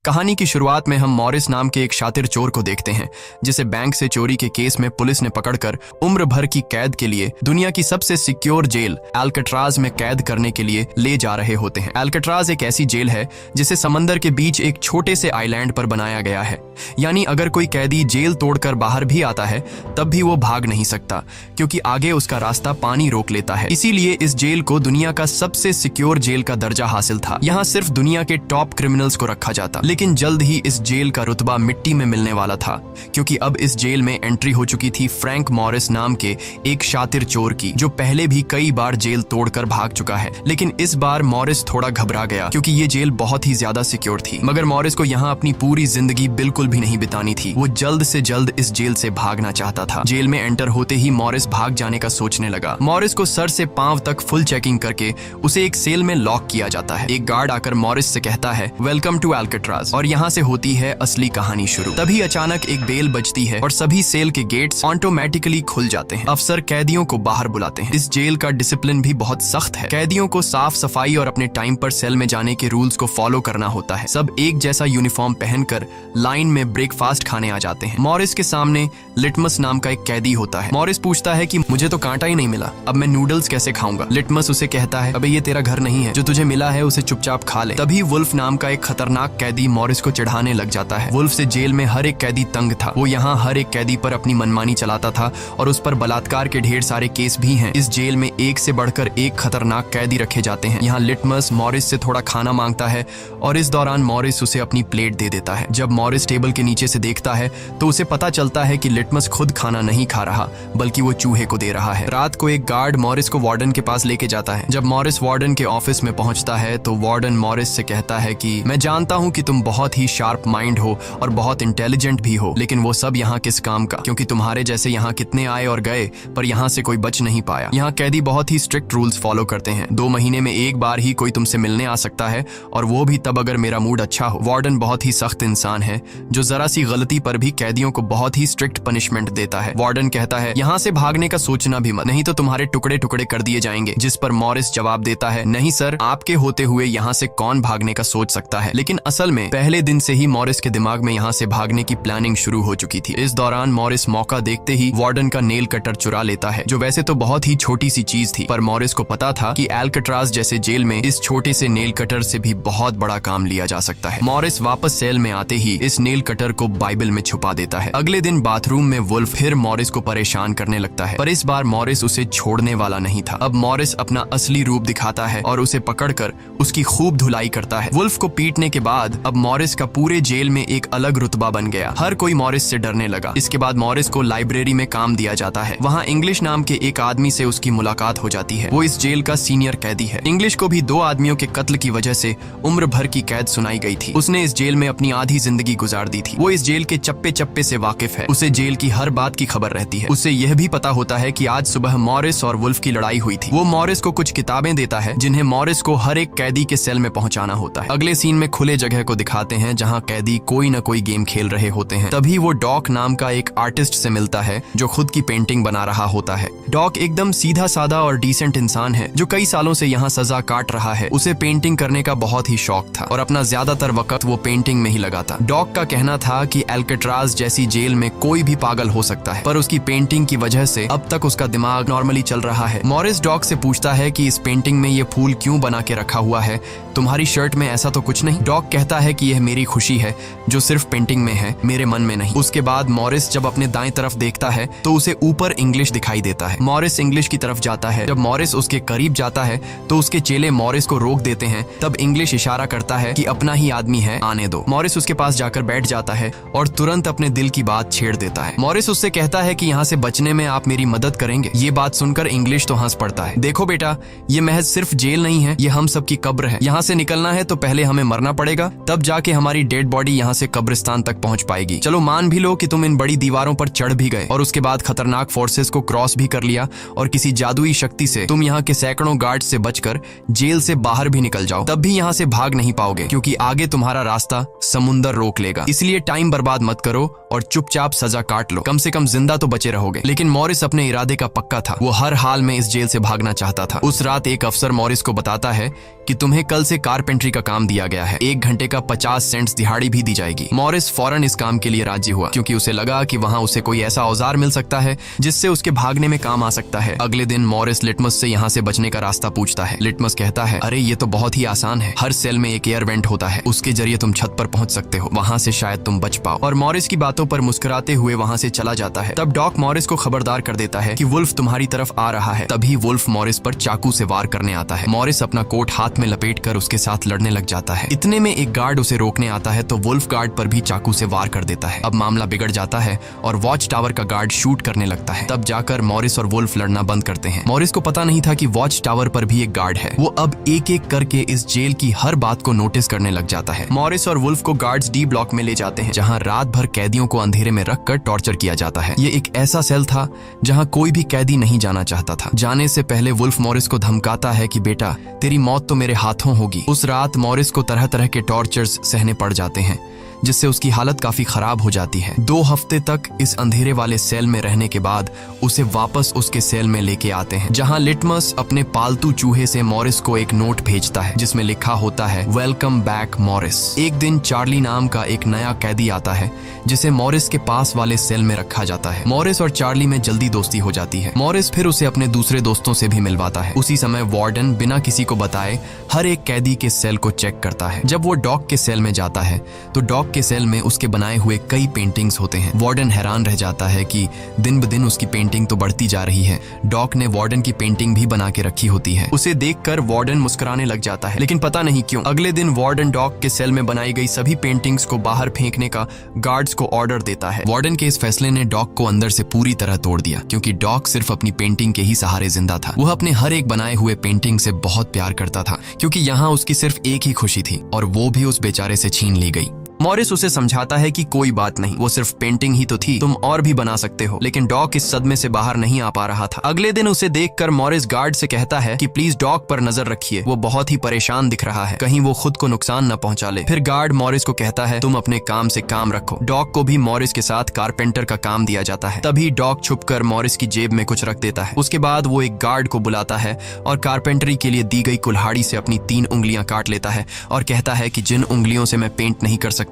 कहानी की शुरुआत में हम मॉरिस नाम के एक शातिर चोर को देखते हैं जिसे बैंक से चोरी के केस में पुलिस ने पकड़कर उम्र भर की कैद के लिए दुनिया की सबसे सिक्योर जेल एल्कट्राज में कैद करने के लिए ले जा रहे होते हैं। एल्कट्राज एक ऐसी जेल है जिसे समंदर के बीच एक छोटे से आइलैंड पर बनाया गया है, यानी अगर कोई कैदी जेल तोड़कर बाहर भी आता है तब भी वो भाग नहीं सकता क्योंकि आगे उसका रास्ता पानी रोक लेता है। इसीलिए इस जेल को दुनिया का सबसे सिक्योर जेल का दर्जा हासिल था। यहाँ सिर्फ दुनिया के टॉप क्रिमिनल्स को रखा जाता, लेकिन जल्द ही इस जेल का रुतबा मिट्टी में मिलने वाला था क्योंकि अब इस जेल में एंट्री हो चुकी थी फ्रैंक मॉरिस नाम के एक शातिर चोर की, जो पहले भी कई बार जेल तोड़कर भाग चुका है। लेकिन इस बार मॉरिस थोड़ा घबरा गया क्योंकि ये जेल बहुत ही ज्यादा सिक्योर थी। मगर मॉरिस को यहाँ अपनी पूरी जिंदगी बिल्कुल भी नहीं बितानी थी। वो जल्द से जल्द इस जेल से भागना चाहता था। जेल में एंटर होते ही मॉरिस भाग जाने का सोचने लगा। मॉरिस को सर से पांव तक फुल चेकिंग करके उसे एक सेल में लॉक किया जाता है। एक गार्ड आकर मॉरिस से कहता है, वेलकम टू एल्कट्राज, और यहाँ से होती है असली कहानी शुरू। तभी अचानक एक बेल बजती है और सभी सेल के गेट्स ऑटोमेटिकली खुल जाते हैं। अफसर कैदियों को बाहर बुलाते हैं। इस जेल का डिसिप्लिन भी बहुत सख्त है। कैदियों को साफ सफाई और अपने टाइम पर सेल में जाने के रूल्स को फॉलो करना होता है। सब एक जैसा यूनिफॉर्म पहनकर लाइन में ब्रेकफास्ट खाने आ जाते हैं। मॉरिस के सामने लिटमस नाम का एक कैदी होता है। मॉरिस पूछता है कि मुझे तो कांटा ही नहीं मिला, अब मैं नूडल्स कैसे खाऊंगा। लिटमस उसे कहता है, अबे ये तेरा घर नहीं है, जो तुझे मिला है उसे चुपचाप खा ले। तभी वुल्फ नाम का एक खतरनाक कैदी मॉरिस को चिढ़ाने लग जाता है। वुल्फ से जेल में हर एक कैदी तंग था। वो यहाँ हर एक कैदी पर अपनी मनमानी चलाता था और उस पर बलात्कार के ढेर सारे केस भी हैं। इस जेल में एक से बढ़कर एक खतरनाक कैदी रखे जाते हैं। यहाँ लिटमस मॉरिस से थोड़ा खाना मांगता है और इस दौरान मॉरिस उसे अपनी प्लेट दे देता है। जब मॉरिस टेबल के नीचे से देखता है तो उसे पता चलता है कि लिटमस खुद खाना नहीं खा रहा बल्कि वो चूहे को दे रहा है। रात को एक गार्ड मॉरिस को वार्डन के पास लेके जाता है। जब मॉरिस वार्डन के ऑफिस में पहुंचता है तो वार्डन मॉरिस से कहता है कि मैं जानता हूं कि तुम बहुत ही शार्प माइंड हो और बहुत इंटेलिजेंट भी हो, लेकिन वो सब यहाँ किस काम का, क्योंकि तुम्हारे जैसे यहाँ कितने आए और गए पर यहाँ से कोई बच नहीं पाया। यहाँ कैदी बहुत ही स्ट्रिक्ट रूल्स फॉलो करते हैं। 2 महीने में एक बार ही कोई तुमसे मिलने आ सकता है और वो भी तब अगर मेरा मूड अच्छा हो। वार्डन बहुत ही सख्त इंसान है जो जरा सी गलती पर भी कैदियों को बहुत ही स्ट्रिक्ट पनिशमेंट देता है। वार्डन कहता है, यहाँ से भागने का सोचना भी मत, नहीं तो तुम्हारे टुकड़े टुकड़े कर दिए जाएंगे। जिस पर मॉरिस जवाब देता है, नहीं सर, आपके होते हुए यहाँ से कौन भागने का सोच सकता है। लेकिन असल में पहले दिन से ही मॉरिस के दिमाग में यहाँ से भागने की प्लानिंग शुरू हो चुकी थी। इस दौरान मॉरिस मौका देखते ही वार्डन का नेल कटर चुरा लेता है, जो वैसे तो बहुत ही छोटी सी चीज थी, पर मॉरिस को पता था कि एल्कट्राज जैसे जेल में इस छोटे से नेल कटर से भी बहुत बड़ा काम लिया जा सकता है। मॉरिस वापस सेल में आते ही इस नेल कटर को बाइबल में छुपा देता है। अगले दिन बाथरूम में वुल्फ फिर मॉरिस को परेशान करने लगता है, पर इस बार मॉरिस उसे छोड़ने वाला नहीं था। अब मॉरिस अपना असली रूप दिखाता है और उसे पकड़कर उसकी खूब धुलाई करता है। वुल्फ को पीटने के बाद अब मॉरिस का पूरे जेल में एक अलग रुतबा बन गया। हर कोई मॉरिस से डरने लगा। इसके बाद मॉरिस को लाइब्रेरी में काम दिया जाता है। वहाँ इंग्लिश नाम के एक आदमी से उसकी मुलाकात हो जाती है। वो इस जेल का सीनियर कैदी है। इंग्लिश को भी 2 आदमियों के कत्ल की वजह से उम्र भर की कैद सुनाई गई थी। उसने इस जेल में अपनी आधी जिंदगी गुजार दी थी। वो इस जेल के चप्पे चप्पे से वाकिफ है। उसे जेल की हर बात की खबर रहती है। उसे यह भी पता होता है कि आज सुबह मॉरिस और वुल्फ की लड़ाई हुई थी। वो मॉरिस को कुछ किताबें देता है जिन्हें मॉरिस को हर एक कैदी के सेल में पहुंचाना होता है। अगले सीन में खुले जगह को दिखाते हैं जहां कैदी कोई न कोई गेम खेल रहे होते हैं। तभी वो डॉक नाम का एक आर्टिस्ट से मिलता है जो खुद की पेंटिंग बना रहा होता है। डॉक एकदम सीधा साधा और डिसेंट इंसान है जो कई सालों से यहाँ सजा काट रहा है। उसे पेंटिंग करने का बहुत ही शौक था और अपना ज्यादातर वक्त वो पेंटिंग में ही लगाता। डॉक का कहना था कि एल्कट्राज जैसी जेल में कोई भी पागल हो सकता है, पर उसकी पेंटिंग की वजह से अब तक उसका दिमाग नॉर्मली चल रहा है। मॉरिस डॉक से पूछता है कि इस पेंटिंग में ये फूल क्यों बना के रखा हुआ है, तुम्हारी शर्ट में ऐसा तो कुछ नहीं। डॉक कहता है कि यह मेरी खुशी है जो सिर्फ पेंटिंग में है, मेरे मन में नहीं। उसके बाद मॉरिस जब अपने दाएं तरफ देखता है तो उसे ऊपर इंग्लिश दिखाई देता है। मॉरिस इंग्लिश की तरफ जाता है। जब मॉरिस उसके करीब जाता है तो उसके चेले मॉरिस को रोक देते हैं। तब इंग्लिश इशारा करता है कि अपना ही आदमी है, आने दो। मॉरिस उसके पास जाकर बैठ जाता है और तुरंत अपने दिल की बात छेड़ देता है। मॉरिस उससे कहता है कि यहाँ से बचने में आप मेरी मदद करेंगे। ये बात सुनकर इंग्लिश तो हंस पड़ता है। देखो बेटा, ये महज सिर्फ जेल नहीं है, ये हम सबकी कब्र है। यहाँ से निकलना है तो पहले हमें मरना पड़ेगा, तब जाके हमारी डेड बॉडी यहाँ से कब्रिस्तान तक पहुँच पाएगी। चलो मान भी लो कि तुम इन बड़ी दीवारों पर चढ़ भी गए और उसके बाद खतरनाक फोर्सेस को क्रॉस भी कर लिया और किसी जादुई शक्ति से तुम यहाँ के सैकड़ों गार्ड से बचकर जेल से बाहर भी निकल जाओ, तब भी यहाँ से भाग नहीं पाओगे क्योंकि आगे तुम्हारा रास्ता समुंदर रोक लेगा। इसलिए टाइम बर्बाद मत करो और चुपचाप सजा काट लो, कम से कम जिंदा तो बचे रहोगे। लेकिन मॉरिस अपने इरादे का पक्का था। वो हर हाल में इस जेल से भागना चाहता था। उस रात एक अफसर मॉरिस को बताता है कि तुम्हें कल से कारपेंट्री का काम दिया गया है, 1 घंटे का 50 सेंट्स दिहाड़ी भी दी जाएगी। मॉरिस फौरन इस काम के लिए राजी हुआ क्योंकि उसे लगा कि वहाँ उसे कोई ऐसा औजार मिल सकता है जिससे उसके भागने में काम आ सकता है। अगले दिन मॉरिस लिटमस से यहाँ से बचने का रास्ता पूछता है। लिटमस कहता है, अरे ये तो बहुत ही आसान है, हर सेल में एक एयर वेंट होता है, उसके जरिए तुम छत पर पहुंच सकते हो, वहाँ से शायद तुम बच पाओ। और मॉरिस की बातों पर मुस्कुराते हुए वहाँ से चला जाता है। तब डॉक मॉरिस को खबरदार कर देता है कि वुल्फ तुम्हारी तरफ आ रहा है। तभी वुल्फ मॉरिस पर चाकू से वार करने आता है। मॉरिस अपना कोट हाथ में लपेटकर उसके साथ लड़ने लग जाता है। इतने में एक गार्ड उसे रोकने आता है तो वुल्फ गार्ड पर भी चाकू से वार कर देता है। अब मामला बिगड़ जाता है और वॉच टावर का गार्ड शूट करने लगता है। तब जाकर मॉरिस और वुल्फ लड़ना बंद करते हैं। मॉरिस को पता नहीं था कि वॉच टावर पर भी एक गार्ड है। वो अब एक एक करके इस जेल की हर बात को नोटिस करने लग जाता है। मॉरिस और वुल्फ को गार्ड्स डी ब्लॉक में ले जाते हैं, जहाँ रात भर कैदियों को अंधेरे में रखकर टॉर्चर किया जाता है। ये एक ऐसा सेल था जहाँ कोई भी कैदी नहीं जाना चाहता था। जाने से पहले वुल्फ मॉरिस को धमकाता है कि बेटा, तेरी मौत तो मेरे हाथों होगी। उस रात मॉरिस को तरह तरह के टॉर्चर्स सहने पड़ जाते हैं, जिससे उसकी हालत काफी खराब हो जाती है। 2 हफ्ते तक इस अंधेरे वाले सेल में रहने के बाद उसे वापस उसके सेल में लेके आते हैं, जहां लिटमस अपने पालतू चूहे से मॉरिस को एक नोट भेजता है जिसमें लिखा होता है, वेलकम बैक मॉरिस। एक दिन चार्ली नाम का एक नया कैदी आता है जिसे मॉरिस के पास वाले सेल में रखा जाता है। मॉरिस और चार्ली में जल्दी दोस्ती हो जाती है। मॉरिस फिर उसे अपने दूसरे दोस्तों से भी मिलवाता है। उसी समय वार्डन बिना किसी को बताए हर एक कैदी के सेल को चेक करता है। जब वो डॉक के सेल में जाता है तो डॉक के सेल में उसके बनाए हुए कई पेंटिंग्स होते हैं। वार्डन हैरान रह जाता है कि दिन ब दिन उसकी पेंटिंग तो बढ़ती जा रही है। डॉक ने वार्डन की पेंटिंग भी बना के रखी होती है। उसे देखकर वार्डन मुस्कुराने लग जाता है, लेकिन पता नहीं क्यों अगले दिन वार्डन डॉक के सेल में बनाई गई सभी पेंटिंग्स को बाहर फेंकने का गार्ड्स को ऑर्डर देता है। वार्डन के इस फैसले ने डॉक को अंदर से पूरी तरह तोड़ दिया, क्योंकि डॉक सिर्फ अपनी पेंटिंग के ही सहारे जिंदा था। वह अपने हर एक बनाए हुए पेंटिंग से बहुत प्यार करता था, क्योंकि यहाँ उसकी सिर्फ एक ही खुशी थी और वो भी उस बेचारे से छीन ली गई। मॉरिस उसे समझाता है कि कोई बात नहीं, वो सिर्फ पेंटिंग ही तो थी, तुम और भी बना सकते हो। लेकिन डॉक इस सदमे से बाहर नहीं आ पा रहा था। अगले दिन उसे देखकर मॉरिस गार्ड से कहता है कि प्लीज डॉक पर नजर रखिए, वो बहुत ही परेशान दिख रहा है, कहीं वो खुद को नुकसान न पहुंचा ले। फिर गार्ड मॉरिस को कहता है, तुम अपने काम से काम रखो। डॉक को भी मॉरिस के साथ कारपेंटर का काम दिया जाता है। तभी डॉक छुपकर मॉरिस की जेब में कुछ रख देता है। उसके बाद वो एक गार्ड को बुलाता है और कारपेंटरी के लिए दी गई कुल्हाड़ी से अपनी 3 उंगलियां काट लेता है और कहता है कि जिन उंगलियों से मैं पेंट नहीं कर सकता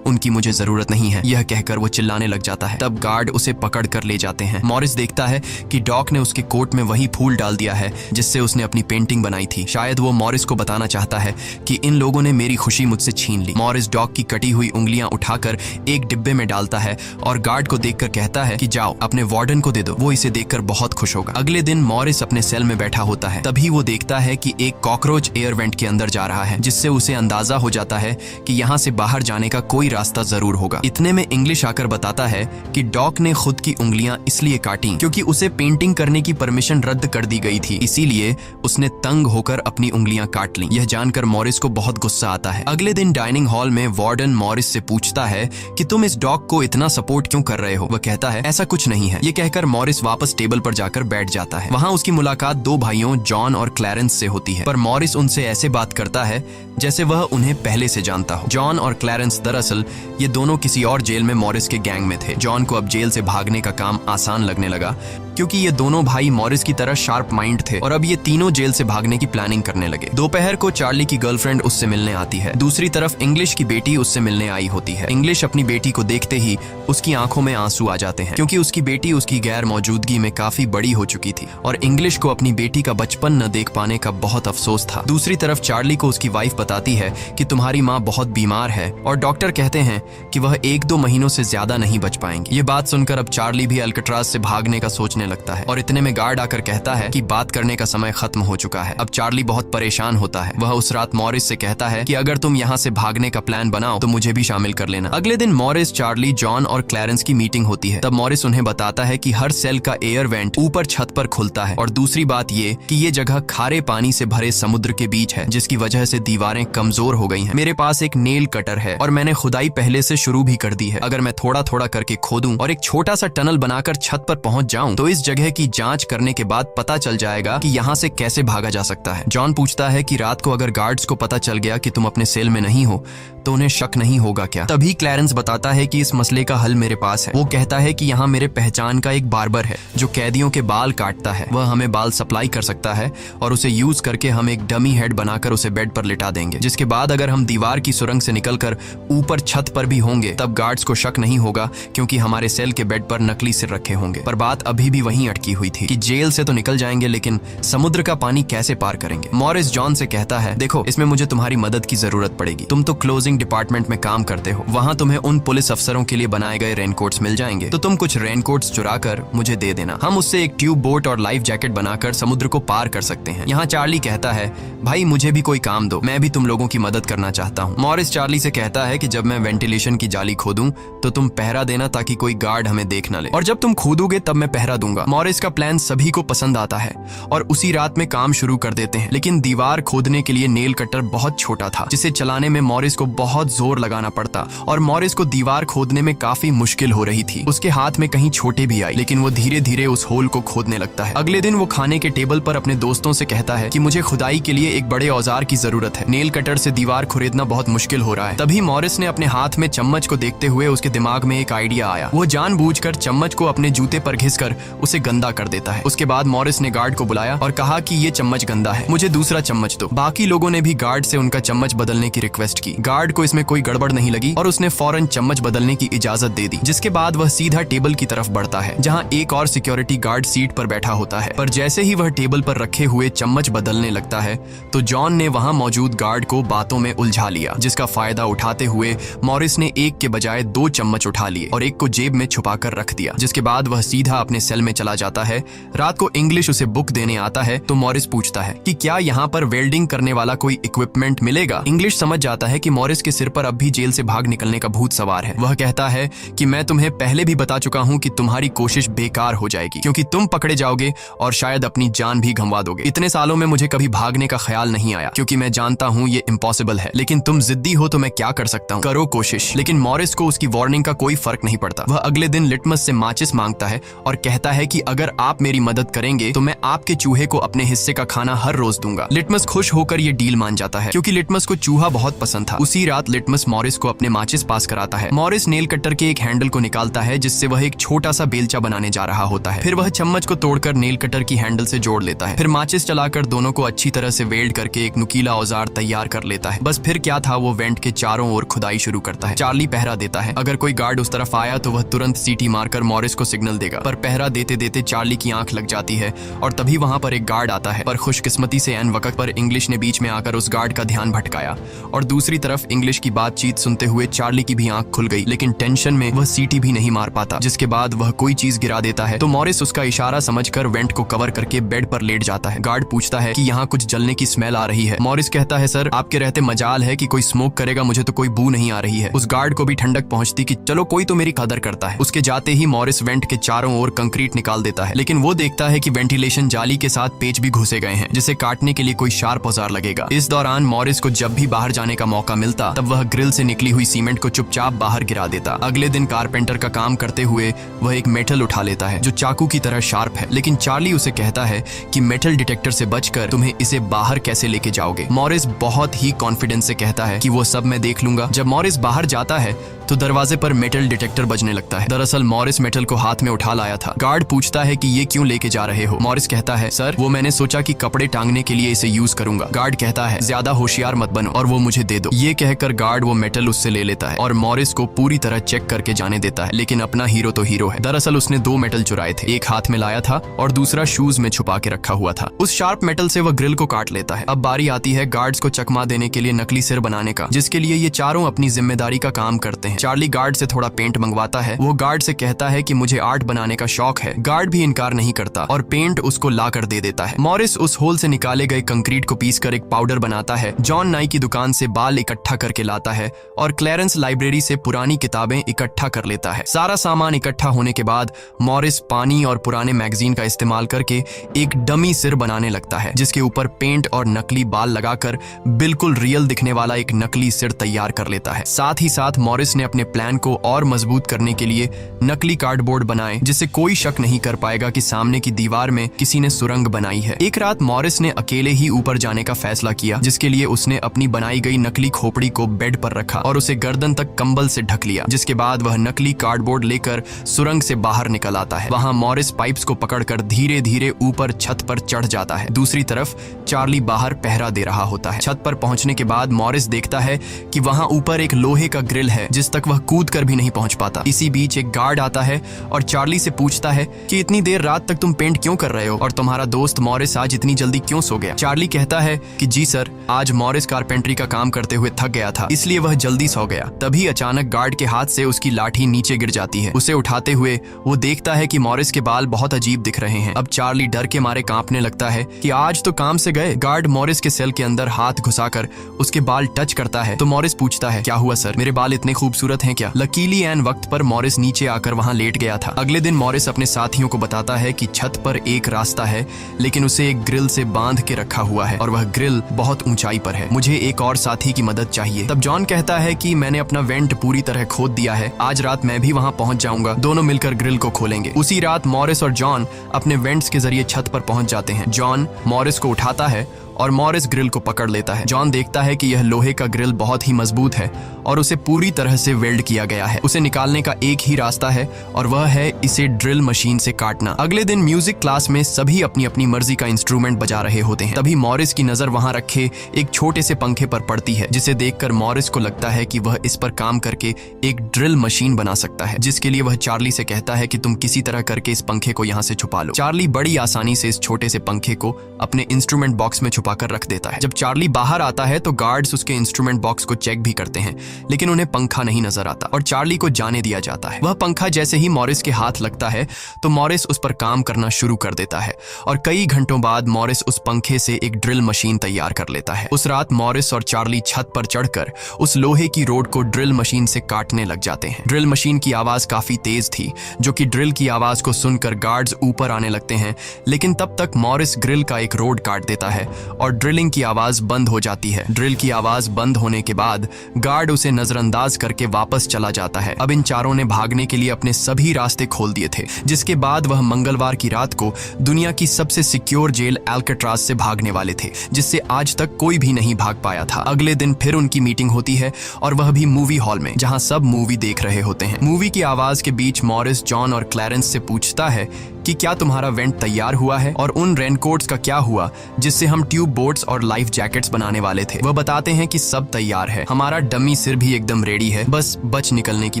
उनकी मुझे जरूरत नहीं है। यह कहकर वो चिल्लाने लग जाता है। तब गार्ड उसे पकड़ कर ले जाते हैं। मॉरिस देखता है कि डॉक ने उसके कोट में वही फूल डाल दिया है जिससे उसने अपनी पेंटिंग बनाई थी। शायद वो मॉरिस को बताना चाहता है कि इन लोगों ने मेरी खुशी मुझसे छीन ली। मॉरिस डॉक की कटी हुई उंगलियां उठाकर एक डिब्बे में डालता है और गार्ड को देखकर कहता है कि जाओ अपने वार्डन को दे दो, वो इसे देखकर बहुत खुश होगा। अगले दिन मॉरिस अपने सेल में बैठा होता है। तभी वो देखता है कि एक कॉकरोच एयर वेंट के अंदर जा रहा है, जिससे उसे अंदाजा हो जाता है कि यहाँ से बाहर जाने का कोई रास्ता जरूर होगा। इतने में इंग्लिश आकर बताता है कि डॉक ने खुद की उंगलियां इसलिए काटी क्योंकि उसे पेंटिंग करने की परमिशन रद्द कर दी गई थी, इसीलिए उसने तंग होकर अपनी उंगलियां काट लीं। यह जानकर मॉरिस को बहुत गुस्सा आता है। अगले दिन डाइनिंग हॉल में वार्डन मॉरिस से पूछता है कि तुम इस डॉग को इतना सपोर्ट क्यों कर रहे हो। वह कहता है ऐसा कुछ नहीं है। ये कहकर मॉरिस वापस टेबल पर जाकर बैठ जाता है। वहाँ उसकी मुलाकात 2 भाइयों जॉन और क्लैरेंस से होती है, पर मॉरिस उनसे ऐसे बात करता है जैसे वह उन्हें पहले से जानता हो। जॉन और क्लैरेंस दरअसल ये दोनों किसी और जेल में मॉरिस के गैंग में थे। जॉन को अब जेल से भागने का काम आसान लगने लगा क्योंकि ये दोनों भाई मॉरिस की तरह शार्प माइंड थे और अब ये तीनों जेल से भागने की प्लानिंग करने लगे। दोपहर को चार्ली की गर्लफ्रेंड उससे मिलने आती है। दूसरी तरफ इंग्लिश की बेटी उससे मिलने आई होती है। इंग्लिश अपनी बेटी को देखते ही उसकी आंखों में आंसू आ जाते हैं क्योंकि उसकी बेटी उसकी गैर मौजूदगी में काफी बड़ी हो चुकी थी और इंग्लिश को अपनी बेटी का बचपन न देख पाने का बहुत अफसोस था। दूसरी तरफ चार्ली को उसकी वाइफ बताती है कि तुम्हारी माँ बहुत बीमार है और डॉक्टर कहते हैं कि वह 1-2 महीनों से ज्यादा नहीं बच पाएंगी। ये बात सुनकर अब चार्ली भी अल्काट्राज से भागने का सोचने लगता है और इतने में गार्ड आकर कहता है कि बात करने का समय खत्म हो चुका है। अब चार्ली बहुत परेशान होता है। वह उस रात मॉरिस से कहता है कि अगर तुम यहाँ से भागने का प्लान बनाओ तो मुझे भी शामिल कर लेना। अगले दिन मॉरिस, चार्ली, जॉन और क्लैरेंस की मीटिंग होती है। तब मॉरिस उन्हें बताता है कि हर सेल का एयर वेंट ऊपर छत पर खुलता है और दूसरी बात ये कि ये जगह खारे पानी से भरे समुद्र के बीच है जिसकी वजह से दीवारें कमजोर हो गई हैं। मेरे पास एक नेल कटर है और मैंने खुदाई पहले से शुरू भी कर दी है। अगर मैं थोड़ा थोड़ा करके खोदूं और एक छोटा सा टनल बनाकर छत पर पहुंच जाऊं तो इस इस जगह की जांच करने के बाद पता चल जाएगा कि यहाँ से कैसे भागा जा सकता है। जॉन पूछता है कि रात को अगर गार्ड्स को पता चल गया कि तुम अपने सेल में नहीं हो तो उन्हें शक नहीं होगा क्या? तभी क्लैरेंस बताता है कि इस मसले का हल मेरे पास है। वो कहता है कि यहाँ मेरे पहचान का एक बार्बर है जो कैदियों के बाल काटता है। वह हमें बाल सप्लाई कर सकता है और उसे यूज करके हम एक डमी हेड बनाकर उसे बेड पर लिटा देंगे, जिसके बाद अगर हम दीवार की सुरंग से निकलकर ऊपर छत पर भी होंगे तब गार्ड्स को शक नहीं होगा क्योंकि हमारे सेल के बेड पर नकली सिर रखे होंगे। पर बात अभी भी वहीं अटकी हुई थी कि जेल से तो निकल जाएंगे लेकिन समुद्र का पानी कैसे पार करेंगे। मॉरिस जॉन से कहता है, देखो इसमें मुझे तुम्हारी मदद की जरूरत पड़ेगी। तुम तो क्लोजिंग डिपार्टमेंट में काम करते हो, वहाँ तुम्हें उन पुलिस अफसरों के लिए बनाए गए रेनकोट्स मिल जाएंगे, तो तुम कुछ रेनकोट्स चुरा कर मुझे दे देना। हम उससे एक ट्यूब बोट और लाइफ जैकेट बनाकर समुद्र को पार कर सकते हैं। यहाँ चार्ली कहता है, भाई मुझे भी कोई काम दो, मैं भी तुम लोगों की मदद करना चाहता हूँ। मॉरिस चार्ली से कहता है कि जब मैं वेंटिलेशन की जाली खोदूं तो तुम पहरा देना ताकि कोई गार्ड हमें देख न ले, और जब तुम खोदोगे तब मैं पहरा दूंगा। मॉरिस का प्लान सभी को पसंद आता है और उसी रात में काम शुरू कर देते हैं, लेकिन दीवार खोदने के लिए नेल कटर बहुत छोटा था जिसे चलाने में मॉरिस को बहुत जोर लगाना पड़ता और मॉरिस को दीवार खोदने में काफी मुश्किल हो रही थी। उसके हाथ में कहीं छोटे भी आई, लेकिन वो धीरे धीरे उस होल को खोदने लगता है। अगले दिन वो खाने के टेबल पर अपने दोस्तों से कहता है कि मुझे खुदाई के लिए एक बड़े औजार की जरूरत है, नेल कटर से दीवार खुरेदना बहुत मुश्किल हो रहा है। तभी मॉरिस ने अपने हाथ में चम्मच को देखते हुए उसके दिमाग में एक आइडिया आया। वो जानबूझकर चम्मच को अपने जूते पर घिसकर उसे गंदा कर देता है। उसके बाद मॉरिस ने गार्ड को बुलाया और कहा कि ये चम्मच गंदा है, मुझे दूसरा चम्मच दो। बाकी लोगों ने भी गार्ड से उनका चम्मच बदलने की रिक्वेस्ट की। गार्ड को इसमें कोई गड़बड़ नहीं लगी और उसने फौरन चम्मच बदलने की इजाजत दे दी, जिसके बाद वह सीधा टेबल की तरफ बढ़ता है जहां एक और सिक्योरिटी गार्ड सीट पर बैठा होता है। पर जैसे ही वह टेबल पर रखे हुए चम्मच बदलने लगता है तो जॉन ने वहां मौजूद गार्ड को बातों में उलझा लिया, जिसका फायदा उठाते हुए मॉरिस ने एक के बजाय 2 चम्मच उठा लिए और एक को जेब में छुपाकर रख दिया, जिसके बाद वह सीधा अपने सेल में चला जाता है। रात को इंग्लिश उसे बुक देने आता है तो मॉरिस पूछता है कि क्या यहाँ पर वेल्डिंग करने वाला कोई इक्विपमेंट मिलेगा। इंग्लिश समझ जाता है कि मॉरिस के सिर पर अब भी जेल से भाग निकलने का भूत सवार है। वह कहता है कि मैं तुम्हें पहले भी बता चुका हूँ कि तुम्हारी कोशिश बेकार हो जाएगी क्योंकि तुम पकड़े जाओगे और शायद अपनी जान भी गंवा दोगे। इतने सालों में मुझे कभी भागने का ख्याल नहीं आया क्योंकि मैं जानता हूँ ये इम्पॉसिबल है, लेकिन तुम जिद्दी हो तो मैं क्या कर सकता हूँ, करो कोशिश। लेकिन मॉरिस को उसकी वार्निंग का कोई फर्क नहीं पड़ता। वह अगले दिन लिटमस से माचिस मांगता है और कहता है कि अगर आप मेरी मदद करेंगे तो मैं आपके चूहे को अपने हिस्से का खाना हर रोज दूंगा। लिटमस खुश होकर ये डील मान जाता है क्योंकि लिटमस को चूहा बहुत पसंद था। उसी रात लिटमस मॉरिस को अपने माचिस पास कराता है। मॉरिस नेल कटर के एक हैंडल को निकालता है जिससे वह एक छोटा सा बेलचा बनाने जा रहा होता है। फिर वह चम्मच को तोड़कर नेल कटर की हैंडल से जोड़ लेता है। फिर माचिस चलाकर दोनों को अच्छी तरह से वेल्ड करके एक नुकीला औजार तैयार कर लेता है। बस फिर क्या था, वो वेंट के चारों ओर खुदाई शुरू करता है। चार्ली पहरा देता है। अगर कोई गार्ड उस तरफ आया तो वह तुरंत सीटी मारकर मॉरिस को सिग्नल देगा, पर पहरा देते देते चार्ली की आंख लग जाती है और तभी वहां पर एक गार्ड आता है। पर खुशकिस्मती से ऐन वक्त पर इंग्लिश ने बीच में आकर उस गार्ड का ध्यान भटकाया और दूसरी तरफ इंग्लिश की बातचीत सुनते हुए चार्ली की भी आंख खुल गई, लेकिन टेंशन में वह सीटी भी नहीं मार पाता। जिसके बाद वह कोई चीज गिरा देता है तो मॉरिस उसका इशारा समझकर वेंट को कवर करके बेड पर लेट जाता है। गार्ड पूछता है कि यहाँ कुछ जलने की स्मेल आ रही है। मॉरिस कहता है, सर आपके रहते मजाल है कि कोई स्मोक करेगा, मुझे तो कोई बू नहीं आ रही है। उस गार्ड को भी ठंडक पहुंचती कि चलो कोई तो मेरी कदर करता है। उसके जाते ही मॉरिस वेंट के चारों ओर कंक्रीट निकाल देता है, लेकिन वो देखता है कि वेंटिलेशन जाली के साथ पेच भी घुसे गए हैं जिसे काटने के लिए कोई शार्प औजार लगेगा। इस दौरान मॉरिस को जब भी बाहर जाने का मौका मिलता तब वह ग्रिल से निकली हुई सीमेंट को चुपचाप बाहर गिरा देता। अगले दिन कारपेंटर का काम करते हुए वह एक मेटल उठा लेता है जो चाकू की तरह शार्प है, लेकिन चार्ली उसे कहता है कि मेटल डिटेक्टर से बचकर तुम्हें इसे बाहर कैसे लेके जाओगे। मॉरिस बहुत ही कॉन्फिडेंस से कहता है कि वो सब मैं देख लूंगा। जब मॉरिस बाहर जाता है तो दरवाजे पर मेटल डिटेक्टर बजने लगता है। दरअसल मॉरिस मेटल को हाथ में उठा लाया था। गार्ड पूछता है कि ये क्यों लेके जा रहे हो। मॉरिस कहता है, सर वो मैंने सोचा कि कपड़े टांगने के लिए इसे यूज करूंगा। गार्ड कहता है, ज्यादा होशियार मत बनो और वो मुझे दे दो। ये कहकर गार्ड वो मेटल उससे ले लेता है और मॉरिस को पूरी तरह चेक करके जाने देता है, लेकिन अपना हीरो तो हीरो है। दरअसल उसने 2 मेटल चुराए थे, एक हाथ में लाया था और दूसरा शूज में छुपा के रखा हुआ था। उस शार्प मेटल से वह ग्रिल को काट लेता है। अब बारी आती है गार्ड्स को चकमा देने के लिए नकली सिर बनाने का, जिसके लिए ये चारों अपनी जिम्मेदारी का काम करते हैं। चार्ली गार्ड से थोड़ा पेंट मंगवाता है। वो गार्ड से कहता है कि मुझे आर्ट बनाने का शौक है। गार्ड भी इनकार नहीं करता और पेंट उसको ला कर दे देता है। मॉरिस उस होल से निकाले गए कंक्रीट को पीसकर एक पाउडर बनाता है। जॉन नाई की दुकान से बाल इकट्ठा करके लाता है और क्लैरेंस लाइब्रेरी से पुरानी किताबें इकट्ठा कर लेता है। सारा सामान इकट्ठा होने के बाद मॉरिस पानी और पुराने मैगजीन का इस्तेमाल करके एक डमी सिर बनाने लगता है, जिसके ऊपर पेंट और नकली बाल लगाकर बिल्कुल रियल दिखने वाला एक नकली सिर तैयार कर लेता है। साथ ही साथ मॉरिस ने अपने प्लान को और मजबूत करने के लिए नकली कार्डबोर्ड बनाए जिससे कोई शक नहीं कर पाएगा कि सामने की दीवार में किसी ने सुरंग बनाई है। एक रात मॉरिस ने अकेले ही ऊपर जाने का फैसला किया, जिसके लिए उसने अपनी बनाई गई नकली खोपड़ी को बेड पर रखा और उसे गर्दन तक कंबल से ढक लिया। जिसके बाद वह नकली कार्डबोर्ड लेकर सुरंग से बाहर निकल आता है। वहां मॉरिस पाइप्स को पकड़कर धीरे धीरे ऊपर छत पर चढ़ जाता है। दूसरी तरफ चार्ली बाहर पहरा दे रहा होता है। छत पर पहुंचने के बाद मॉरिस देखता है कि वहां ऊपर एक लोहे का ग्रिल है जिस तक वह कूद कर भी नहीं पहुंच पाता। इसी बीच एक गार्ड आता है और चार्ली से पूछता है कि इतनी देर रात तक तुम पेंट क्यों कर रहे हो और तुम्हारा दोस्त मॉरिस आज इतनी जल्दी क्यों सो गया। चार्ली कहता है कि जी सर, आज मॉरिस कारपेंट्री का काम करते हुए थक गया था, इसलिए वह जल्दी सो गया। तभी अचानक गार्ड के हाथ से उसकी लाठी नीचे गिर जाती है। उसे उठाते हुए वो देखता है कि मॉरिस के बाल बहुत अजीब दिख रहे हैं। अब चार्ली डर के मारे कांपने लगता है कि आज तो काम से गए। गार्ड मॉरिस के सेल के अंदर हाथ घुसाकर उसके बाल टच करता है तो मॉरिस पूछता है, क्या हुआ सर, मेरे बाल इतने खूबसूरत हैं क्या। लकीली एन वक्त पर मॉरिस नीचे आकर वहां लेट गया था। अगले दिन मॉरिस अपने साथियों को बताता है कि छत पर एक रास्ता है लेकिन उसे एक ग्रिल से बांध के रखा हुआ है और वह ग्रिल बहुत ऊंचाई पर है। मुझे एक और साथी की मदद चाहिए। तब जॉन कहता है कि मैंने अपना वेंट पूरी तरह खोद दिया है, आज रात मैं भी वहां पहुंच जाऊंगा, दोनों मिलकर ग्रिल को खोलेंगे। उसी रात मॉरिस और जॉन अपने वेंट्स के जरिए छत पर पहुंच जाते हैं। जॉन मॉरिस को उठाता है और मॉरिस ग्रिल को पकड़ लेता है। जॉन देखता है कि यह लोहे का ग्रिल बहुत ही मजबूत है और उसे पूरी तरह से वेल्ड किया गया है। उसे निकालने का एक ही रास्ता है और वह है इसे ड्रिल मशीन से काटना। अगले दिन म्यूजिक क्लास में सभी अपनी अपनी मर्जी का इंस्ट्रूमेंट बजा रहे होते हैं। तभी मॉरिस की नजर वहां रखे एक छोटे से पंखे पर पड़ती है, जिसे देखकर मॉरिस को लगता है कि वह इस पर काम करके एक ड्रिल मशीन बना सकता है, जिसके लिए वह चार्ली से कहता है कि तुम किसी तरह करके इस पंखे को यहाँ से छुपा लो। चार्ली बड़ी आसानी से इस छोटे से पंखे को अपने इंस्ट्रूमेंट बॉक्स में छुपाकर रख देता है। जब चार्ली बाहर आता है तो गार्ड्स उसके इंस्ट्रूमेंट बॉक्स को चेक भी करते हैं, लेकिन उन्हें पंखा नहीं नजर आता और चार्ली को जाने दिया जाता है। वह पंखा जैसे ही मॉरिस के हाथ लगता है तो मॉरिस उस पर काम करना शुरू कर देता है और कई घंटों बाद मॉरिस उस पंखे से एक ड्रिल मशीन तैयार कर लेता है। उस रात मॉरिस और चार्ली छत पर चढ़कर उस लोहे की रोड को ड्रिल मशीन से काटने लग जाते हैं। ड्रिल मशीन की आवाज काफी तेज थी, जो कि ड्रिल की आवाज को सुनकर गार्ड्स ऊपर आने लगते हैं, लेकिन तब तक मॉरिस ग्रिल का एक रोड काट देता है और ड्रिलिंग की आवाज बंद हो जाती है। ड्रिल की आवाज बंद होने के बाद गार्ड उसे नजरअंदाज करके वापस चला जाता है। अब इन चारों ने भागने के लिए अपने सभी रास्ते खोल दिए थे, जिसके बाद वह मंगलवार की रात को दुनिया की सबसे सिक्योर जेल अल्काट्राज से भागने वाले थे, जिससे आज तक कोई भी नहीं भाग पाया था। अगले दिन फिर उनकी मीटिंग होती है और वह भी मूवी हॉल में, जहां सब मूवी देख रहे होते हैं। मूवी की आवाज के बीच मॉरिस जॉन और क्लैरेंस से पूछता है कि क्या तुम्हारा वेंट तैयार हुआ है और उन रेनकोट्स का क्या हुआ जिससे हम ट्यूब बोट्स और लाइफ जैकेट्स बनाने वाले थे। वह बताते हैं कि सब तैयार है, हमारा डमी सिर भी एकदम रेडी है, बस बच निकलने की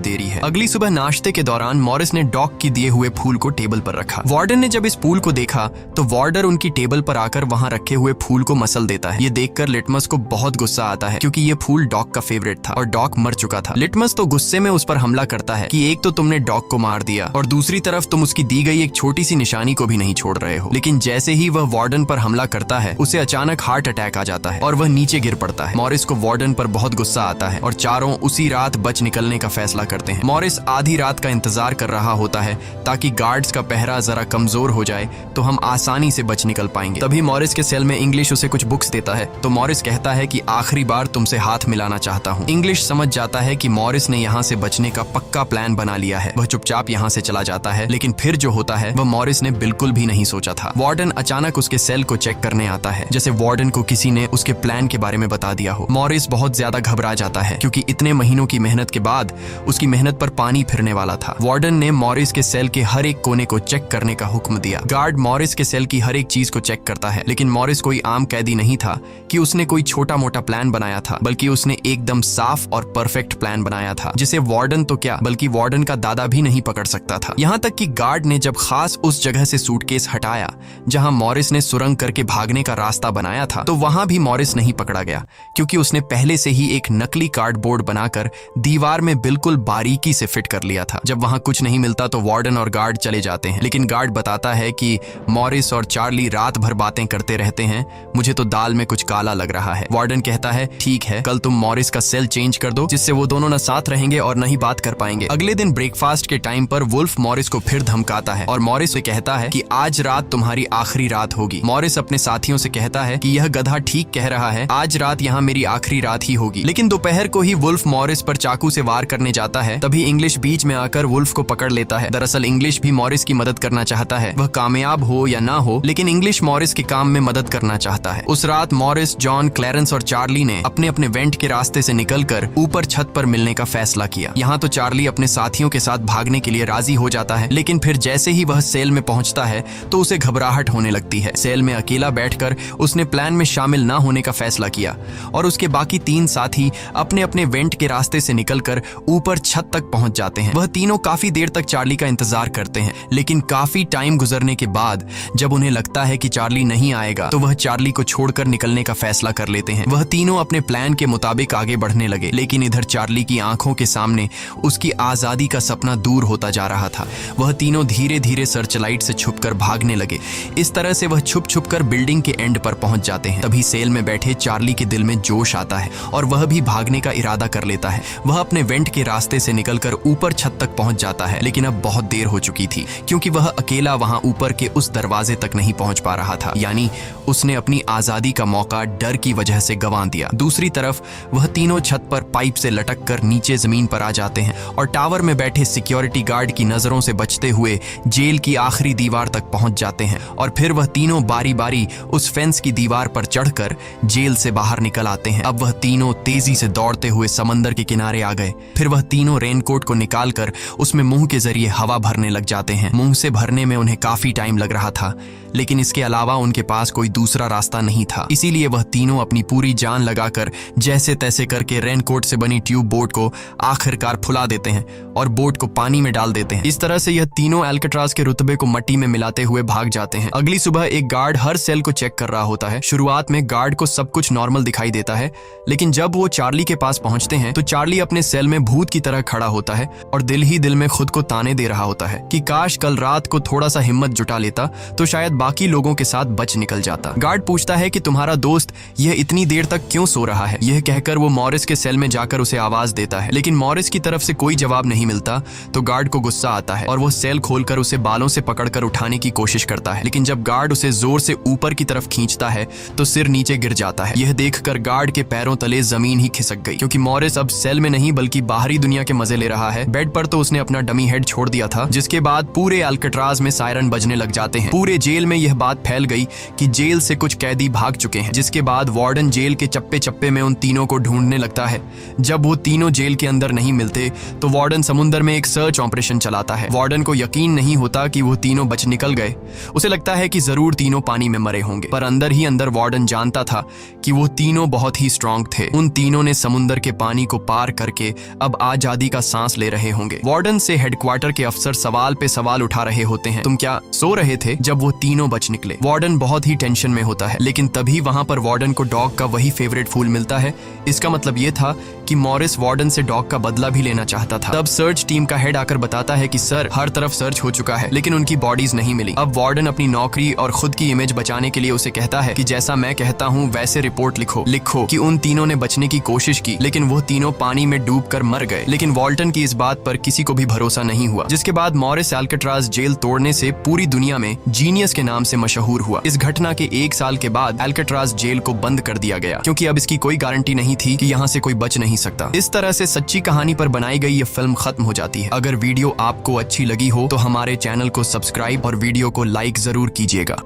देरी है। अगली सुबह नाश्ते के दौरान मॉरिस ने डॉग की दिए हुए फूल को टेबल पर रखा। वार्डन ने जब इस फूल को देखा तो वार्डर उनकी टेबल पर आकर वहां रखे हुए फूल को मसल देता है। ये देखकर लिटमस को बहुत गुस्सा आता है क्योंकि ये फूल डॉग का फेवरेट था और डॉग मर चुका था। लिटमस तो गुस्से में उस पर हमला करता है कि एक तो तुमने डॉग को मार दिया और दूसरी तरफ तुम उसकी दी गई एक छोटी सी निशानी को भी नहीं छोड़ रहे हो। लेकिन जैसे ही वह वार्डन पर हमला करता है उसे अचानक हार्ट अटैक आ जाता है और वह नीचे गिर पड़ता है। मॉरिस को वार्डन पर बहुत गुस्सा आता है और चारों उसी रात बच निकलने का फैसला करते हैं। मॉरिस आधी रात का इंतजार कर रहा होता है ताकि गार्ड्स का पहरा जरा कमजोर हो जाए तो हम आसानी से बच निकल पाएंगे। तभी मॉरिस के सेल में इंग्लिश उसे कुछ बुक्स देता है तो मॉरिस कहता है कि आखिरी बार तुमसे हाथ मिलाना चाहता हूँ। इंग्लिश समझ जाता है कि मॉरिस ने यहाँ से बचने का पक्का प्लान बना लिया है। वह चुपचाप यहाँ से चला जाता है, लेकिन फिर जो होता है वह मॉरिस ने बिल्कुल भी नहीं सोचा था। वार्डन अचानक उसके सेल को चेक करने आता है, जैसे वार्डन को किसी ने उसके प्लान के बारे में बता दिया हो। मॉरिस बहुत ज्यादा घबरा जाता है क्योंकि इतने महीनों की मेहनत के बाद उसकी मेहनत पर पानी फिरने वाला था। वार्डन ने मॉरिस के सेल के हर एक कोने को चेक करने का हुक्म दिया। गार्ड मॉरिस के सेल की हर एक चीज को चेक करता है, लेकिन मॉरिस कोई आम कैदी नहीं था कि उसने कोई छोटा मोटा प्लान बनाया था, बल्कि उसने एकदम साफ और परफेक्ट प्लान बनाया था, जिसे वार्डन तो क्या बल्कि वार्डन का दादा भी नहीं पकड़ सकता था। यहाँ तक कि गार्ड ने जब खास उस जगह से सूटकेस हटाया जहां मॉरिस ने सुरंग करके भागने का रास्ता बनाया था, तो वहां भी मॉरिस नहीं पकड़ा गया क्योंकि उसने पहले से ही एक नकली कार्डबोर्ड बनाकर दीवार में बिल्कुल बारीकी से फिट कर लिया था। जब वहां कुछ नहीं मिलता तो वार्डन और गार्ड चले जाते हैं, लेकिन गार्ड बताता है कि मॉरिस और चार्ली रात भर बातें करते रहते हैं, मुझे तो दाल में कुछ काला लग रहा है। वार्डन कहता है ठीक है, कल तुम मॉरिस का सेल चेंज कर दो जिससे वो दोनों न साथ रहेंगे और न ही बात कर पाएंगे। अगले दिन ब्रेकफास्ट के टाइम पर वुल्फ मॉरिस को फिर धमकाता है और मॉरिस से कहता है कि आज रात तुम्हारी आखिरी रात होगी। मॉरिस अपने साथियों से कहता है कि यह गधा ठीक कह रहा है, आज रात यहाँ मेरी आखिरी रात ही होगी। लेकिन दोपहर को ही वुल्फ मॉरिस पर चाकू से वार करने जाता है। तभी इंग्लिश बीच में आकर वुल्फ को पकड़ लेता है। दरअसल इंग्लिश भी मॉरिस की मदद करना चाहता है, वह कामयाब हो या ना हो, लेकिन इंग्लिश मॉरिस के काम में मदद करना चाहता है। उस रात मॉरिस, जॉन, क्लैरेंस और चार्ली ने अपने अपने वेंट के रास्ते से निकलकर ऊपर छत पर मिलने का फैसला किया। यहाँ तो चार्ली अपने साथियों के साथ भागने के लिए राजी हो जाता है, लेकिन फिर जैसे ही वह सेल में पहुंचता है तो उसे घबराहट होने लगती है। सेल में अकेला बैठकर उसने प्लान में शामिल ना होने का फैसला किया और उसके बाकी 3 साथी अपने अपने वेंट के रास्ते से निकलकर ऊपर छत तक पहुंच जाते हैं। वह तीनों काफी देर तक चार्ली का इंतजार करते हैं, लेकिन काफी टाइम गुजरने के बाद जब उन्हें लगता है कि चार्ली नहीं आएगा तो वह चार्ली को छोड़कर निकलने का फैसला कर लेते हैं। वह तीनों अपने प्लान के मुताबिक आगे बढ़ने लगे, लेकिन इधर चार्ली की आंखों के सामने उसकी आजादी का सपना दूर होता जा रहा था। वह तीनों धीरे धीरे सर्चलाइट से छुपकर भागने लगे। इस तरह से वह छुप छुप कर बिल्डिंग के एंड पर पहुंच जाते हैं। तभी सेल में बैठे चार्ली के दिल में जोश आता है और वह भी भागने का इरादा कर लेता है। वह अपने वेंट के रास्ते से निकलकर ऊपर छत तक पहुंच जाता है, लेकिन अब बहुत देर हो चुकी थी क्योंकि वह अकेला वहां ऊपर के उस दरवाजे तक नहीं पहुंच पा रहा था। यानी उसने अपनी आजादी का मौका डर की वजह से गंवा दिया। दूसरी तरफ वह तीनों छत पर पाइप से लटक कर नीचे जमीन पर आ जाते हैं और टावर में बैठे सिक्योरिटी गार्ड की नजरों से बचते हुए जेल की आखिरी दीवार तक पहुंच जाते हैं। और फिर वह तीनों बारी बारी उस फेंस की दीवार पर चढ़कर जेल से बाहर निकल आते हैं। अब वह तीनों तेजी से दौड़ते हुए समंदर के किनारे आ गए। फिर वह तीनों रेनकोट को निकालकर उसमें मुंह के जरिए हवा भरने लग जाते हैं। मुंह से भरने में उन्हें काफी टाइम लग रहा था, लेकिन इसके अलावा उनके पास कोई दूसरा रास्ता नहीं था। इसीलिए वह तीनों अपनी पूरी जान लगाकर जैसे तैसे करके रेनकोट से बनी ट्यूब बोट को आखिरकार फुला देते हैं और बोट को पानी में डाल देते हैं। इस तरह से यह तीनों अल्काट्राज के रुतबे को मट्टी में मिलाते हुए भाग जाते हैं। अगली सुबह एक गार्ड हर सेल को चेक कर रहा होता है। शुरुआत में गार्ड को सब कुछ नॉर्मल दिखाई देता है, लेकिन जब वो चार्ली के पास पहुंचते हैं तो चार्ली अपने सेल में भूत की तरह खड़ा होता है और दिल ही दिल में खुद को ताने दे रहा होता है कि काश कल रात को थोड़ा सा हिम्मत जुटा लेता तो शायद बाकी लोगों के साथ बच निकल जाता। गार्ड पूछता है कि तुम्हारा दोस्त यह इतनी देर तक क्यों सो रहा है। यह कहकर वो मॉरिस के सेल में जाकर उसे आवाज देता है, लेकिन मॉरिस की तरफ से कोई जवाब नहीं मिलता तो गार्ड को गुस्सा आता है और वो सेल खोलकर उसे बालों से पकड़कर उठाने की कोशिश करता है। लेकिन जब गार्ड उसे जोर से ऊपर की तरफ खींचता है तो सिर नीचे गिर जाता है। यह देखकर गार्ड के पैरों तले जमीन ही खिसक गई, क्योंकि मॉरिस अब सेल में नहीं बल्कि बाहरी दुनिया के मजे ले रहा है। बेड पर तो उसने अपना डमी हेड छोड़ दिया था, जिसके बाद पूरे अल्काट्राज में सायरन बजने लग जाते हैं। पूरे जेल में यह बात फैल गई कि जेल से कुछ कैदी भाग चुके हैं, जिसके बाद वार्डन जेल के चप्पे चप्पे में उन तीनों को ढूंढने लगता है। जब वो तीनों जेल के अंदर नहीं मिलते तो वार्डन समुद्र में एक सर्च ऑपरेशन चलाता है। वार्डन को यकीन नहीं होता कि वो तीनों बच निकल गए। उसे लगता है कि जरूर तीनों पानी में मरे होंगे, पर अंदर ही अंदर वार्डन जानता था कि वो तीनों बहुत ही स्ट्रांग थे। उन तीनों ने समुद्र के पानी को पार करके अब आजादी का सांस ले रहे होंगे। वार्डन से हेडक्वार्टर के अफसर सवाल पे सवाल उठा रहे होते हैं, तुम क्या सो रहे थे जब वो तीनों बच निकले। वार्डन बहुत ही टेंशन में होता है, लेकिन तभी वहां पर वार्डन को डॉग का वही फेवरेट फूल मिलता है। इसका मतलब ये था कि मॉरिस वार्डन से डॉग का बदला भी लेना चाहता था। तब सर्च टीम का हेड आकर बताता है कि सर, हर तरफ सर्च हो चुका है, लेकिन उनकी बॉडीज नहीं मिली। अब वार्डन अपनी नौकरी और खुद की इमेज बचाने के लिए उसे कहता है कि जैसा मैं कहता हूँ वैसे रिपोर्ट लिखो कि उन तीनों ने बचने की कोशिश की, लेकिन वो तीनों पानी में डूबकर मर गए। लेकिन वॉल्टन की इस बात पर किसी को भी भरोसा नहीं हुआ, जिसके बाद मॉरिस अल्काट्राज जेल तोड़ने से पूरी दुनिया में जीनियस के नाम से मशहूर हुआ। इस घटना के 1 साल के बाद अल्काट्राज जेल को बंद कर दिया गया, क्योंकि अब इसकी कोई गारंटी नहीं थी कि यहाँ से कोई बच नहीं सकता। इस तरह से सच्ची कहानी पर बनाई गई ये फिल्म खत्म हो जाती है। अगर वीडियो आपको अच्छी लगी हो तो हमारे चैनल को सब्सक्राइब और वीडियो को लाइक जरूर कीजिएगा।